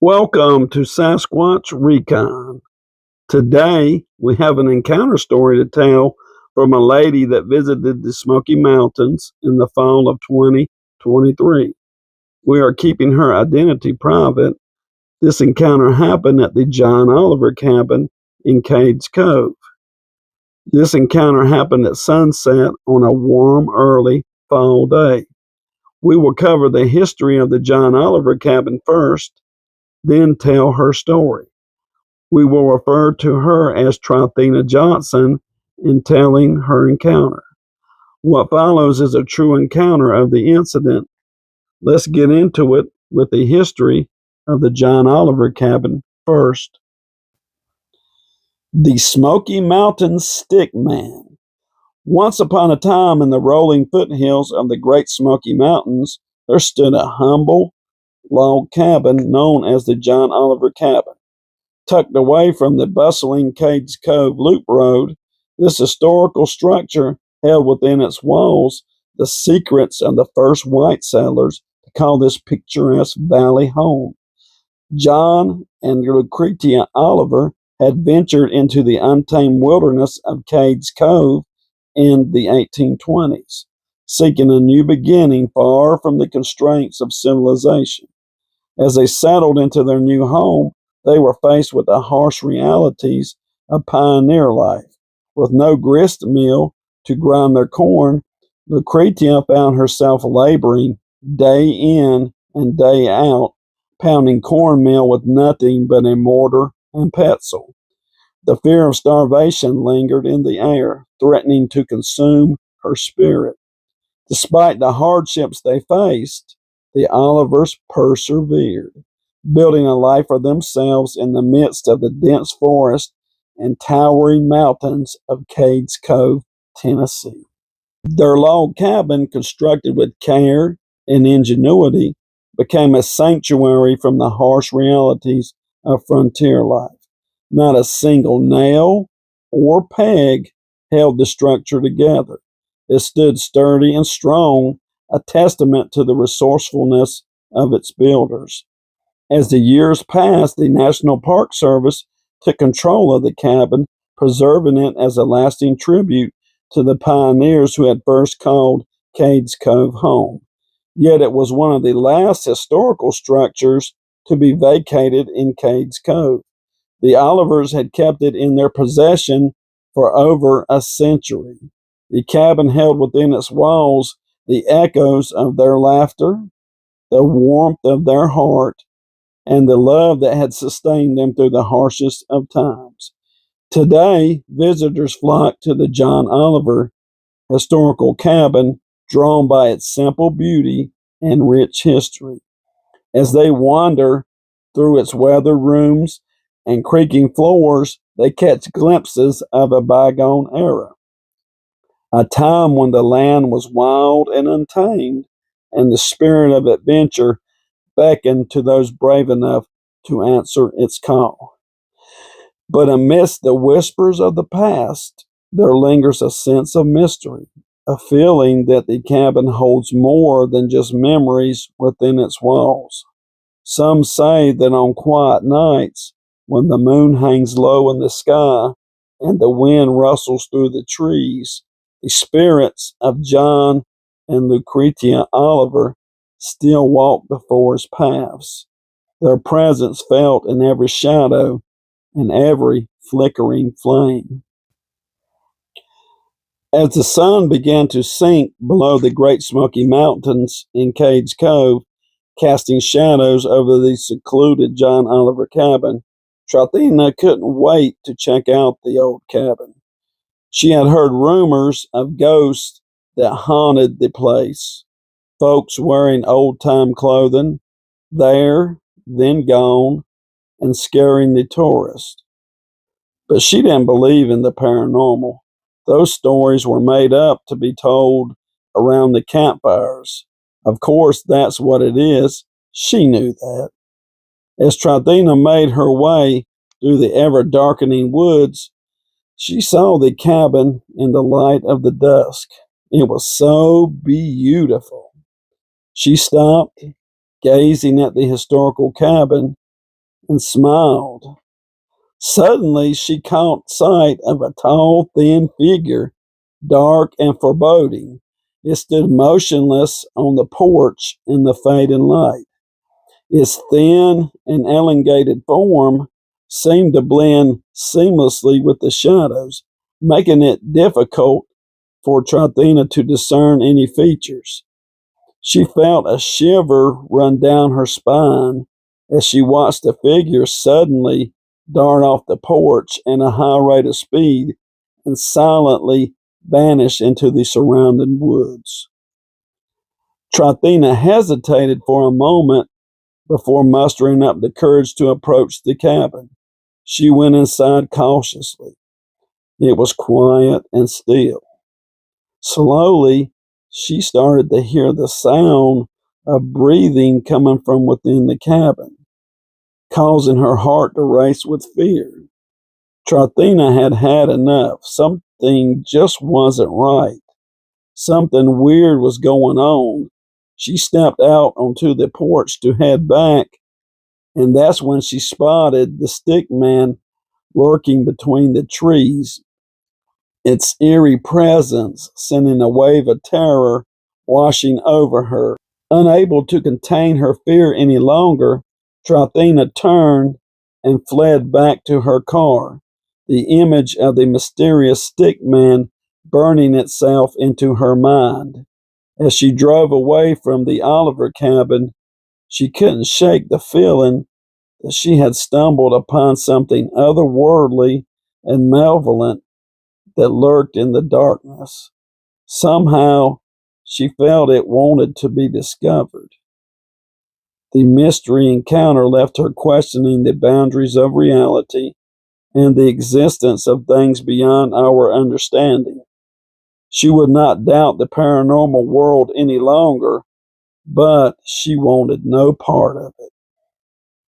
Welcome to Sasquatch Recon. Today, we have an encounter story to tell from a lady that visited the Smoky Mountains in the fall of 2023. We are keeping her identity private. This encounter happened at the John Oliver cabin in Cades Cove. This encounter happened at sunset on a warm, early fall day. We will cover the history of the John Oliver cabin first, then tell her story. We will refer to her as Trithena Johnson in telling her encounter. What follows is a true encounter of the incident. Let's get into it with the history of the John Oliver cabin first. The Smoky Mountains Stick Man. Once upon a time in the rolling foothills of the Great Smoky Mountains, there stood a humble log cabin known as the John Oliver cabin. Tucked away from the bustling Cades Cove Loop Road, this historical structure held within its walls the secrets of the first white settlers to call this picturesque valley home. John and Lucretia Oliver had ventured into the untamed wilderness of Cades Cove in the 1820s, seeking a new beginning far from the constraints of civilization. As they settled into their new home, they were faced with the harsh realities of pioneer life. With no grist mill to grind their corn, Lucretia found herself laboring day in and day out, pounding cornmeal with nothing but a mortar and pestle. The fear of starvation lingered in the air, threatening to consume her spirit. Despite the hardships they faced, the Olivers persevered, building a life for themselves in the midst of the dense forest and towering mountains of Cades Cove, Tennessee. Their log cabin, constructed with care and ingenuity, became a sanctuary from the harsh realities of frontier life. Not a single nail or peg held the structure together. It stood sturdy and strong, a testament to the resourcefulness of its builders. As the years passed, the National Park Service took control of the cabin, preserving it as a lasting tribute to the pioneers who had first called Cades Cove home. Yet it was one of the last historical structures to be vacated in Cades Cove. The Olivers had kept it in their possession for over a century. The cabin held within its walls the echoes of their laughter, the warmth of their heart, and the love that had sustained them through the harshest of times. Today, visitors flock to the John Oliver historical cabin, drawn by its simple beauty and rich history. As they wander through its weathered rooms and creaking floors, they catch glimpses of a bygone era, a time when the land was wild and untamed, and the spirit of adventure beckoned to those brave enough to answer its call. But amidst the whispers of the past, there lingers a sense of mystery, a feeling that the cabin holds more than just memories within its walls. Some say that on quiet nights, when the moon hangs low in the sky and the wind rustles through the trees, the spirits of John and Lucretia Oliver still walk the forest paths, their presence felt in every shadow and every flickering flame. As the sun began to sink below the Great Smoky Mountains in Cades Cove, casting shadows over the secluded John Oliver cabin, Trithena couldn't wait to check out the old cabin. She had heard rumors of ghosts that haunted the place, folks wearing old-time clothing, there, then gone, and scaring the tourist. But she didn't believe in the paranormal. Those stories were made up to be told around the campfires. Of course, that's what it is. She knew that. As Trithena made her way through the ever-darkening woods, she saw the cabin in the light of the dusk. It was so beautiful. She stopped, gazing at the historical cabin, and smiled. Suddenly, she caught sight of a tall, thin figure, dark and foreboding. It stood motionless on the porch in the fading light. Its thin and elongated form seemed to blend seamlessly with the shadows, making it difficult for Trithena to discern any features. She felt a shiver run down her spine as she watched the figure suddenly dart off the porch at a high rate of speed and silently vanish into the surrounding woods. Trithena hesitated for a moment before mustering up the courage to approach the cabin. She went inside cautiously. It was quiet and still. Slowly, she started to hear the sound of breathing coming from within the cabin, causing her heart to race with fear. Trithena had had enough. Something just wasn't right. Something weird was going on. She stepped out onto the porch to head back, and that's when she spotted the stick man lurking between the trees, its eerie presence sending a wave of terror washing over her. Unable to contain her fear any longer, Trithena turned and fled back to her car, the image of the mysterious stick man burning itself into her mind. As she drove away from the Oliver cabin, she couldn't shake the feeling that she had stumbled upon something otherworldly and malevolent that lurked in the darkness. Somehow, she felt it wanted to be discovered. The mystery encounter left her questioning the boundaries of reality and the existence of things beyond our understanding. She would not doubt the paranormal world any longer, but she wanted no part of it.